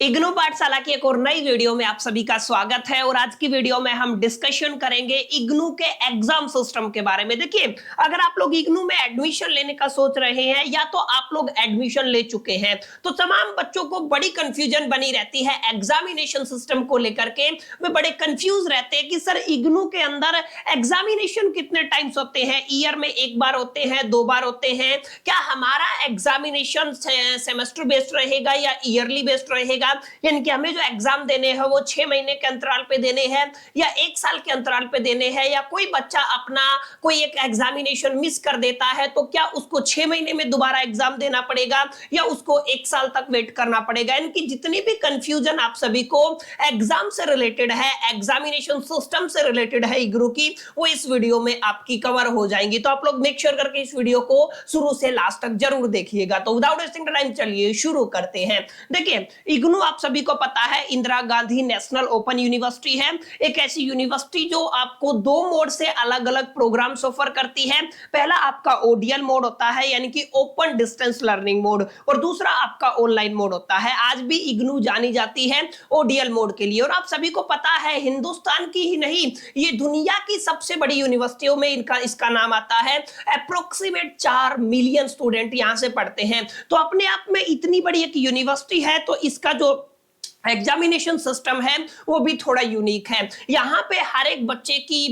इग्नू पाठशाला की एक और नई वीडियो में आप सभी का स्वागत है। और आज की वीडियो में हम डिस्कशन करेंगे इग्नू के एग्जाम सिस्टम के बारे में। देखिए, अगर आप लोग इग्नू में एडमिशन लेने का सोच रहे हैं या तो आप लोग एडमिशन ले चुके हैं, तो तमाम बच्चों को बड़ी कंफ्यूजन बनी रहती है एग्जामिनेशन सिस्टम को लेकर के। वे बड़े कंफ्यूज रहते हैं कि सर इग्नू के अंदर एग्जामिनेशन कितने टाइम्स होते हैं, ईयर में एक बार होते हैं, दो बार होते हैं, क्या हमारा एग्जामिनेशन सेमेस्टर बेस्ड रहेगा या ईयरली बेस्ड रहेगा, यानी कि हमें जो एग्जाम देने हैं वो 6 महीने के अंतराल पे देने हैं या 1 साल के अंतराल पे देने हैं, या कोई बच्चा अपना कोई एक एग्जामिनेशन मिस कर देता है तो क्या उसको 6 महीने में दोबारा एग्जाम देना पड़ेगा या उसको 1 साल तक वेट करना पड़ेगा। इनकी जितनी भी कंफ्यूजन आप सभी को एग्जाम से रिलेटेड है, एग्जामिनेशन सिस्टम से रिलेटेड है इग्नू की, वो इस वीडियो में आपकी कवर हो जाएंगी। तो आप लोग मेक श्योर करके इस वीडियो को शुरू से लास्ट तक जरूर देखिएगा। तो विदाउट वेस्टिंग टाइम चलिए शुरू करते हैं। देखिए, इग्नू आप सभी को पता है Indira Gandhi national open university है, एक ऐसी यूनिवर्सिटी जो आपको 2 मोड से अलग अलग प्रोग्राम्स ऑफर करती है। पहला आपका ओडीएल मोड होता है, यानी कि ओपन डिस्टेंस लर्निंग मोड, और दूसरा आपका ऑनलाइन मोड होता है। आज भी इग्नू जानी जाती है ओडीएल मोड के लिए। और आप सभी को पता है हिंदुस्तान की ही नहीं, ये दुनिया की सबसे बड़ी यूनिवर्सिटियों में इसका नाम आता है। अप्रोक्सीमेट 4 मिलियन स्टूडेंट यहां से पढ़ते हैं। तो अपने आप में इतनी बड़ी एक यूनिवर्सिटी है, तो इसका जो एग्जामिनेशन सिस्टम है वो भी थोड़ा यूनिक है। यहाँ पे हर एक बच्चे की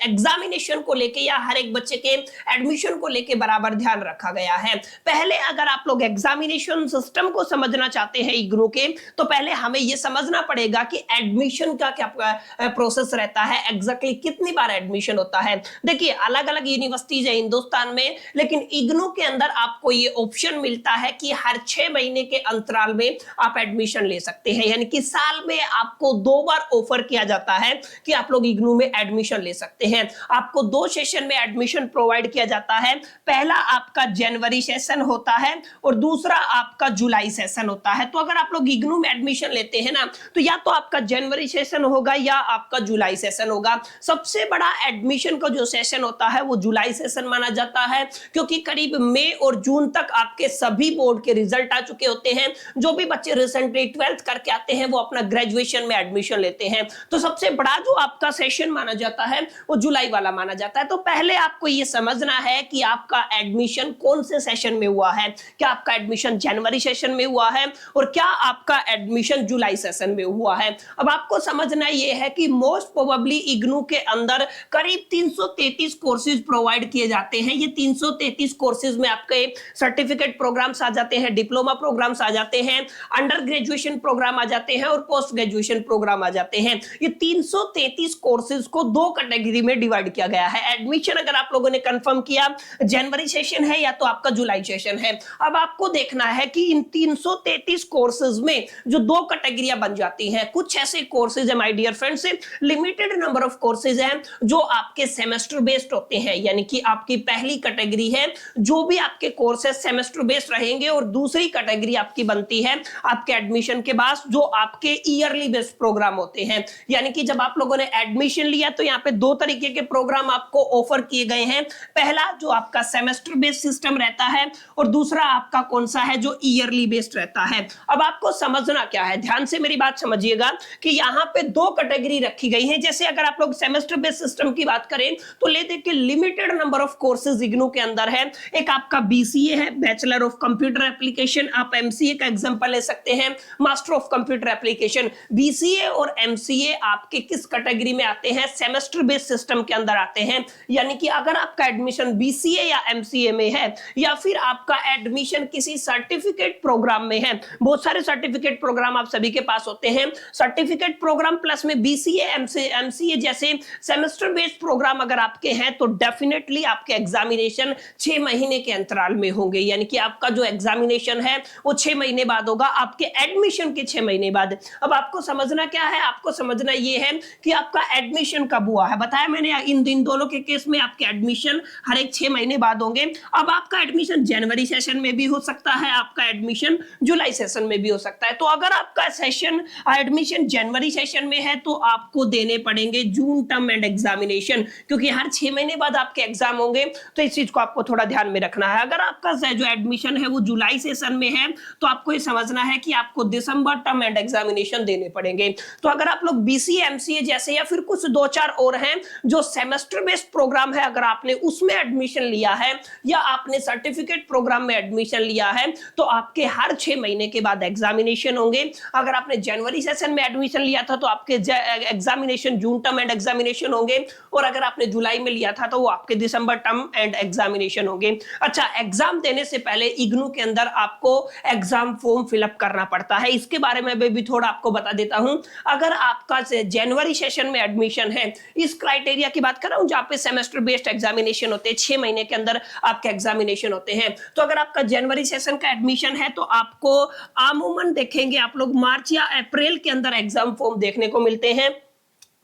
एग्जामिनेशन को लेके या हर एक बच्चे के एडमिशन को लेके बराबर ध्यान रखा गया है। पहले अगर आप लोग एग्जामिनेशन सिस्टम को समझना चाहते हैं इग्नू के, तो पहले हमें ये समझना पड़ेगा कि एडमिशन का क्या प्रोसेस रहता है, एग्जैक्टली कितनी बार एडमिशन होता है। देखिए, अलग अलग यूनिवर्सिटीज है हिंदुस्तान में, लेकिन इग्नू के अंदर आपको ये ऑप्शन मिलता है कि हर 6 महीने के अंतराल में आप एडमिशन ले सकते हैं, यानी कि साल में आपको 2 बार ऑफर किया जाता है कि आप लोग इग्नू में एडमिशन ले सकते हैं। आपको 2 सेशन में एडमिशन प्रोवाइड किया जाता है। पहला आपका जनवरी सेशन होता है और दूसरा आपका जुलाई सेशन होता है। तो अगर आप लोग इग्नू में एडमिशन लेते हैं ना, तो या तो आपका जनवरी सेशन होगा या आपका जुलाई सेशन होगा। सबसे बड़ा एडमिशन का जो सेशन होता है वो जुलाई सेशन माना जाता है, क्योंकि करीब मई और जून तक आपके सभी बोर्ड के रिजल्ट आ चुके होते हैं। जो भी बच्चे रिसेंटली 12th करके आते हैं वो अपना ग्रेजुएशन में एडमिशन लेते हैं। तो सबसे बड़ा जो आपका सेशन माना जाता है वो जुलाई वाला माना जाता है। तो पहले आपको ये समझना है कि आपका एडमिशन कौन से सेशन में हुआ है। क्या आपका एडमिशन जनवरी सेशन में हुआ है और क्या आपका एडमिशन जुलाई सेशन में हुआ है। अब आपको समझना ये है कि मोस्ट प्रोबेबली इग्नू के अंदर करीब 333 कोर्सेज प्रोवाइड किए जाते हैं। ये 333 कोर्सेज में आपके सर्टिफिकेट प्रोग्राम्स आ जाते हैं, डिप्लोमा प्रोग्राम्स आ जाते हैं, अंडर ग्रेजुएशन प्रोग्राम आ जाते हैं और पोस्ट ग्रेजुएशन प्रोग्राम आ जाते हैं। ये 333 कोर्सेज को 2 कैटेगरी में डिवाइड किया गया है। एडमिशन अगर आप लोगों ने कंफर्म किया जनवरी सेशन है या तो आपका जुलाई सेशन है। अब आपको देखना है कि इन 333 कोर्सेज में जो 2 कैटेगरियां बन जाती हैं, कुछ ऐसे कोर्सेज है my dear friends, limited number of courses हैं जो आपके सेमेस्टर बेस्ड होते हैं, यानी कि आपकी पहली कैटेगरी है जो भी आपके कोर्सेज सेमेस्टर बेस्ड रहेंगे, और दूसरी कैटेगरी आपकी बनती है आपके एडमिशन के बाद जो आपके ईयरली बेस्ड प्रोग्राम होते हैं। यानी कि जब आप लोगों ने एडमिशन लिया तो यहाँ पे 2 तरीके के प्रोग्राम आपको ऑफर किए गए हैं। पहला जो आपका सेमेस्टर बेस्ड सिस्टम रहता है और दूसरा आपका कौन सा है जो ईयरली बेस्ड रहता है। अब आपको समझना क्या है, ध्यान से मेरी बात समझिएगा कि यहाँ पे 2 कैटेगरी रखी गई है। जैसे अगर आप लोग सेमेस्टर बेस्ड सिस्टम की बात करें तो ले देखिए limited number of courses IGNOU के अंदर है। एक आपका बीसीए है, बैचलर ऑफ कंप्यूटर एप्लीकेशन, आप एमसीए का एग्जांपल ले सकते हैं, master of computer application. BCA और एमसीए आपके किस कैटेगरी में आते हैं, सेमेस्टर बेस्ड सिस्टम के अंदर आते हैं। यानी कि अगर आपका एडमिशन बीसीए या एमसीए में है या फिर आपका एडमिशन किसी सर्टिफिकेट प्रोग्राम में है, बहुत सारे सर्टिफिकेट प्रोग्राम आप सभी के पास होते हैं, सर्टिफिकेट प्रोग्राम प्लस में बीसीए एमसीए जैसे सेमेस्टर बेस्ड प्रोग्राम अगर आपके हैं तो डेफिनेटली आपके एग्जामिनेशन 6 महीने के अंतराल में होंगे। यानी कि आपका जो एग्जामिनेशन है वो 6 महीने बाद होगा, आपके एडमिशन के 6 महीने बाद। अब आपको समझना क्या है, आपको समझना ये है कि आपका एडमिशन कब हुआ है। बताया मैंने इन दोनों के केस में आपके एडमिशन हर एक 6 महीने बाद होंगे। अब आपका एडमिशन जनवरी सेशन में भी हो सकता है, आपका एडमिशन जुलाई सेशन में भी हो सकता है। तो अगर आपका सेशन एडमिशन जनवरी सेशन में है तो आपको देने पड़ेंगे जून टर्म एंड एग्जामिनेशन, क्योंकि हर 6 महीने बाद आपके एग्जाम होंगे। तो इस चीज को आपको थोड़ा ध्यान में रखना है। अगर आपका जो एडमिशन है वो जुलाई सेशन में है तो आपको ये समझना है कि आपको दिसंबर टर्म एंड एग्जामिनेशन देने पड़ेंगे। तो अगर आप लोग बीसीए एमसीए जैसे या फिर कुछ 2-4 और हैं जो सेमेस्टर बेस्ड प्रोग्राम है, अगर आपने उसमें एडमिशन लिया है या आपने सर्टिफिकेट प्रोग्राम में एडमिशन लिया है तो आपके हर 6 महीने के बाद एग्जामिनेशन होंगे। अगर आपने जनवरी सेशन में एडमिशन लिया था तो आपके examination June term and examination होंगे, और अगर आपने जुलाई में लिया था तो वो आपके दिसंबर टर्म एंड एग्जामिनेशन होंगे। अच्छा, एग्जाम देने से पहले इग्नू के अंदर आपको एग्जाम फॉर्म फिलअप करना पड़ता है। इसके बारे में भी थोड़ा आपको बता देता हूं। अगर आपका जनवरी सेशन में एडमिशन है, इस क्राइटेरिया की बात कर रहा हूं जहां पे सेमेस्टर बेस्ड एग्जामिनेशन होते हैं, 6 महीने के अंदर आपके एग्जामिनेशन होते हैं, तो अगर आपका जनवरी सेशन का एडमिशन है तो आपको आमूमन देखेंगे आप लोग मार्च या अप्रैल के अंदर एग्जाम फॉर्म देखने को मिलते हैं।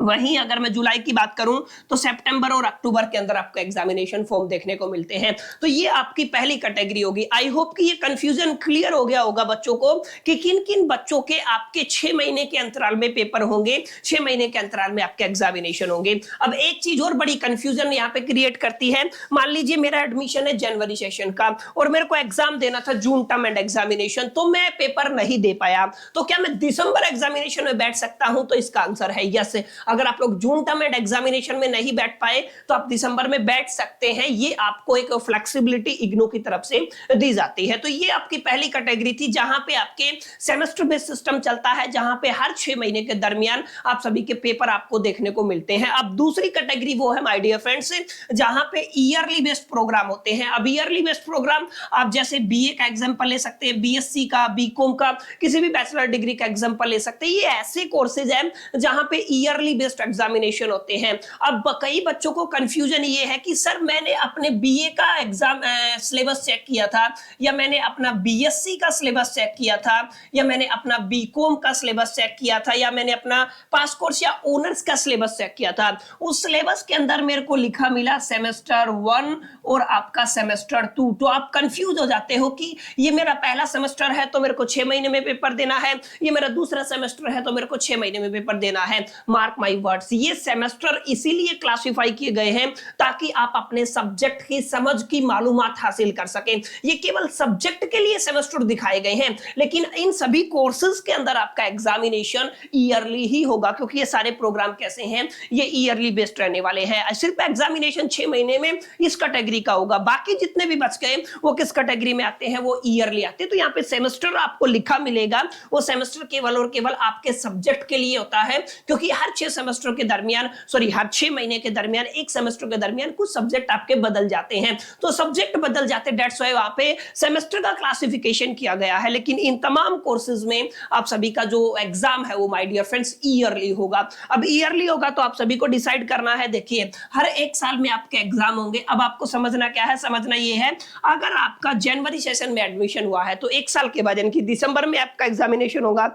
वहीं अगर मैं जुलाई की बात करूं तो सितंबर और अक्टूबर के अंदर आपको एग्जामिनेशन फॉर्म देखने को मिलते हैं। तो ये आपकी पहली कैटेगरी होगी। आई होप कि ये कंफ्यूजन क्लियर हो गया होगा बच्चों को कि किन किन बच्चों के आपके 6 महीने के अंतराल में पेपर होंगे, 6 महीने के अंतराल में आपके एग्जामिनेशन होंगे। अब एक चीज और बड़ी कंफ्यूजन यहाँ पे क्रिएट करती है। मान लीजिए मेरा एडमिशन है जनवरी सेशन का और मेरे को एग्जाम देना था जून टर्म एंड एग्जामिनेशन, तो मैं पेपर नहीं दे पाया, तो क्या मैं दिसंबर एग्जामिनेशन में बैठ सकता हूं? तो इसका आंसर है यस। अगर आप लोग जून टर्म एंड एग्जामिनेशन में नहीं बैठ पाए तो आप दिसंबर में बैठ सकते हैं। ये आपको एक फ्लेक्सिबिलिटी इग्नू की तरफ से दी जाती है। तो ये आपकी पहली कैटेगरी थी जहां पे आपके सेमेस्टर बेस्ड सिस्टम चलता है, जहां पे हर 6 महीने के दरमियान आप सभी के पेपर आपको देखने को मिलते हैं। अब दूसरी कैटेगरी वो है माय डियर फ्रेंड्स जहां पे ईयरली बेस्ड प्रोग्राम होते हैं। अब ईयरली बेस्ड प्रोग्राम आप जैसे बीए का एग्जांपल ले सकते हैं, बीएससी का, बीकॉम का, किसी भी बैचलर डिग्री का एग्जांपल ले सकते हैं। ये ऐसे कोर्सेज हैं जहां पे ईयरली बेस्ड एग्जामिनेशन होते हैं। अब कई बच्चों को कंफ्यूजन ये है कि सर मैंने अपने बीए का एग्जाम सिलेबस चेक किया था, या मैंने अपना बीएससी का सिलेबस चेक किया था, या मैंने अपना बीकॉम का सिलेबस चेक किया था, या मैंने अपना पास कोर्स या ऑनर्स का सिलेबस चेक किया था। उस सिलेबस के अंदर मेरे को लिखा मिला सेमेस्टर 1 और आपका सेमेस्टर 2। तो आप कंफ्यूज हो जाते हो कि ये मेरा पहला सेमेस्टर है तो मेरे को 6 महीने में पेपर देना है, ये मेरा दूसरा सेमेस्टर है तो मेरे को 6 महीने में पेपर देना है। मार्क माय वर्ड्स, ये सेमेस्टर इसीलिए क्लासिफाई किए गए हैं ताकि आप अपने सब्जेक्ट की समझ की मालूमात हासिल कर सकें। ये केवल सब्जेक्ट के लिए सेमेस्टर दिखाए गए हैं, लेकिन इन सभी कोर्सेज के अंदर आपका एग्जामिनेशन ईयरली ही होगा, क्योंकि ये सारे प्रोग्राम कैसे हैं, ये ईयरली बेस्ड रहने वाले हैं। सिर्फ एग्जामिनेशन 6 महीने में इस कैटेगरी का होगा, बाकी जितने भी बच गए वो किस कैटेगरी में आते हैं, वो ईयरली आते हैं। तो यहाँ पे सेमेस्टर आपको लिखा मिलेगा, वो सेमेस्टर केवल और केवल आपके सब्जेक्ट के लिए होता है, क्योंकि हर 6 सेमेस्टर के दरमियान हर 6 महीने के दरमियान, एक सेमेस्टर के दरमियान कुछ सब्जेक्ट आपके बदल जाते हैं। तो सब्जेक्ट बदल जाते हैं, दैट्स व्हाई वहां पे सेमेस्टर का क्लासिफिकेशन किया गया है। लेकिन इन तमाम कोर्सेज में आप सभी का जो एग्जाम है वो माय डियर फ्रेंड्स ईयरली होगा। अब ईयरली होगा तो आप सभी को डिसाइड करना है। देखिए, हर एक साल में आपके एग्जाम होंगे। अब आपको समझना क्या है, समझना ये है, अगर आपका जनवरी सेशन में एडमिशन हुआ है तो एक साल के बाद यानी कि दिसंबर में आपका एग्जामिनेशन होगा,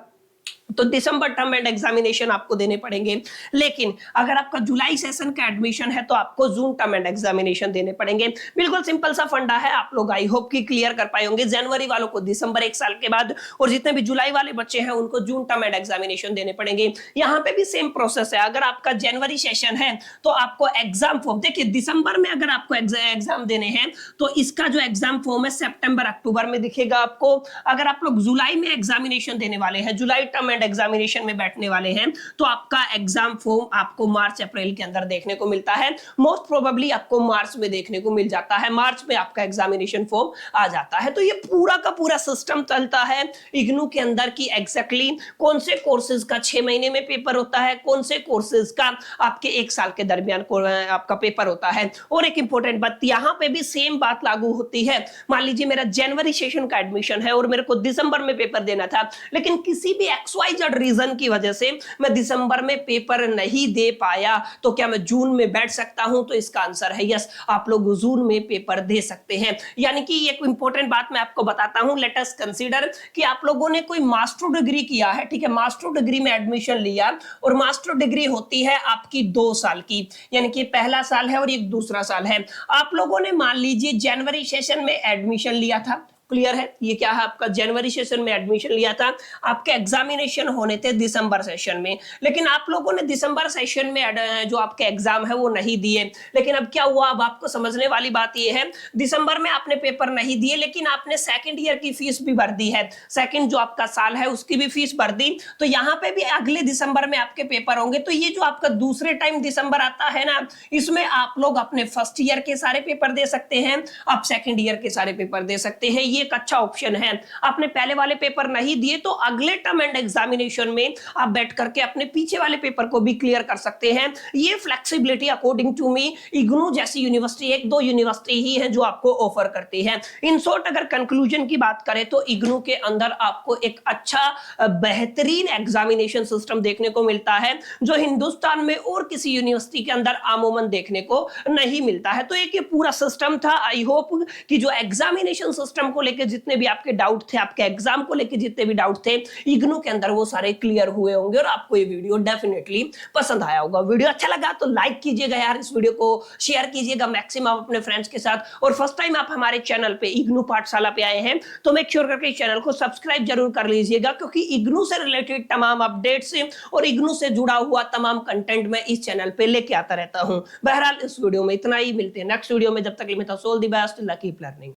तो दिसंबर टर्म एंड एग्जामिनेशन आपको देने पड़ेंगे। लेकिन अगर आपका जुलाई सेशन का एडमिशन है तो आपको जून टर्म एंड एग्जामिनेशन देने पड़ेंगे। बिल्कुल सिंपल सा फंडा है, आप लोग आई होप कि क्लियर कर पाए होंगे। जनवरी वालों को दिसंबर एक साल के बाद, और जितने भी जुलाई वाले बच्चे हैं उनको जून टर्म एंड एग्जामिनेशन देने पड़ेंगे। यहाँ पे भी सेम प्रोसेस है। अगर आपका जनवरी सेशन है तो आपको एग्जाम फॉर्म, देखिए दिसंबर में अगर आपको एग्जाम देने हैं तो इसका जो एग्जाम फॉर्म है सितंबर अक्टूबर में दिखेगा आपको। अगर आप लोग जुलाई में एग्जामिनेशन देने वाले हैं, जुलाई टर्म एग्जामिनेशन में बैठने वाले हैं, तो आपका एग्जाम फॉर्म आपको मार्च अप्रैल के अंदर देखने को मिलता है। मोस्ट प्रोबेबली आपको मार्च में देखने को मिल जाता है, मार्च में आपका एग्जामिनेशन फॉर्म आ जाता है। तो ये पूरा का पूरा सिस्टम चलता है इग्नू के अंदर की एग्जैक्टली कौन से कोर्सेज का 6 महीने में पेपर होता है, कौन से कोर्सेज का आपके एक साल के दरमियान आपका पेपर होता है। और एक इंपॉर्टेंट बात, यहां पे भी सेम बात लागू होती है। मान लीजिए मेरा जनवरी सेशन का एडमिशन है और मेरे को दिसंबर में पेपर देना था, लेकिन किसी भी XYZ रीजन की वजह से मैं दिसंबर में पेपर नहीं दे पाया, तो क्या मैं जून में बैठ सकता हूं? तो इसका आंसर है यस, आप लोग जून में पेपर दे सकते हैं। यानी कि एक इंपॉर्टेंट बात मैं आपको बताता हूं, लेट अस कंसीडर कि आप लोगों ने कोई मास्टर डिग्री किया है, ठीक है, मास्टर डिग्री में एडमिशन लिया, और मास्टर डिग्री होती है आपकी 2 साल की, यानी कि पहला साल है और एक दूसरा साल है। आप लोगों ने मान लीजिए जनवरी सेशन में एडमिशन लिया था, क्लियर है? ये क्या है आपका जनवरी सेशन में एडमिशन लिया था, आपके एग्जामिनेशन होने थे दिसंबर सेशन में, लेकिन आप लोगों ने दिसंबर सेशन में जो आपके एग्जाम है वो नहीं दिए। लेकिन अब क्या हुआ, अब आपको समझने वाली बात ये है, दिसंबर में आपने पेपर नहीं दिए लेकिन आपने सेकंड ईयर की फीस भी भर दी है, सेकंड जो आपका साल है उसकी भी फीस भर दी, तो यहां पे भी अगले दिसंबर में आपके पेपर होंगे। तो ये जो आपका दूसरे टाइम दिसंबर आता है ना, इसमें आप लोग अपने फर्स्ट ईयर के सारे पेपर दे सकते हैं, आप सेकंड ईयर के सारे पेपर दे सकते हैं, ये एक अच्छा ऑप्शन है। आपने पहले वाले पेपर नहीं दिए तो अगले टर्म एंड एग्जामिनेशन में आप बैठ करके अपने पीछे वाले पेपर को भी क्लियर कर सकते हैं। ये flexibility according to me IGNOU जैसी यूनिवर्सिटी, एक दो यूनिवर्सिटी ही है जो आपको ऑफर करती है। इन शॉर्ट अगर कंक्लूजन की बात करें तो इग्नू के अंदर आपको एक अच्छा बेहतरीन एग्जामिनेशन सिस्टम देखने को मिलता है जो हिंदुस्तान में और किसी यूनिवर्सिटी के अंदर आमूमन देखने को नहीं मिलता है। तो एक ये पूरा सिस्टम था। आई होप कि जो एग्जामिनेशन सिस्टम को लेकर जितने भी आपके डाउट थे, आपके एग्जाम को लेकर जितने भी डाउट थे इग्नू के अंदर, वो सारे क्लियर हुए होंगे और आपको ये वीडियो डेफिनेटली पसंद आया होगा। वीडियो अच्छा लगा तो लाइक कीजिएगा यार, इस वीडियो को शेयर कीजिएगा मैक्सिमम अपने फ्रेंड्स के साथ, और फर्स्ट टाइम आप हमारे चैनल पे इग्नू पाठशाला पे आए हैं तो मेक श्योर करके चैनल को सब्सक्राइब जरूर कर लीजिएगा, क्योंकि इग्नू से रिलेटेड तमाम अपडेट्स और इग्नू से जुड़ा हुआ तमाम कंटेंट मैं इस चैनल पे लेके आता रहता हूं। बहरहाल इस वीडियो में इतना ही, मिलते हैं नेक्स्ट वीडियो में, जब तक के लिए कीप लर्निंग।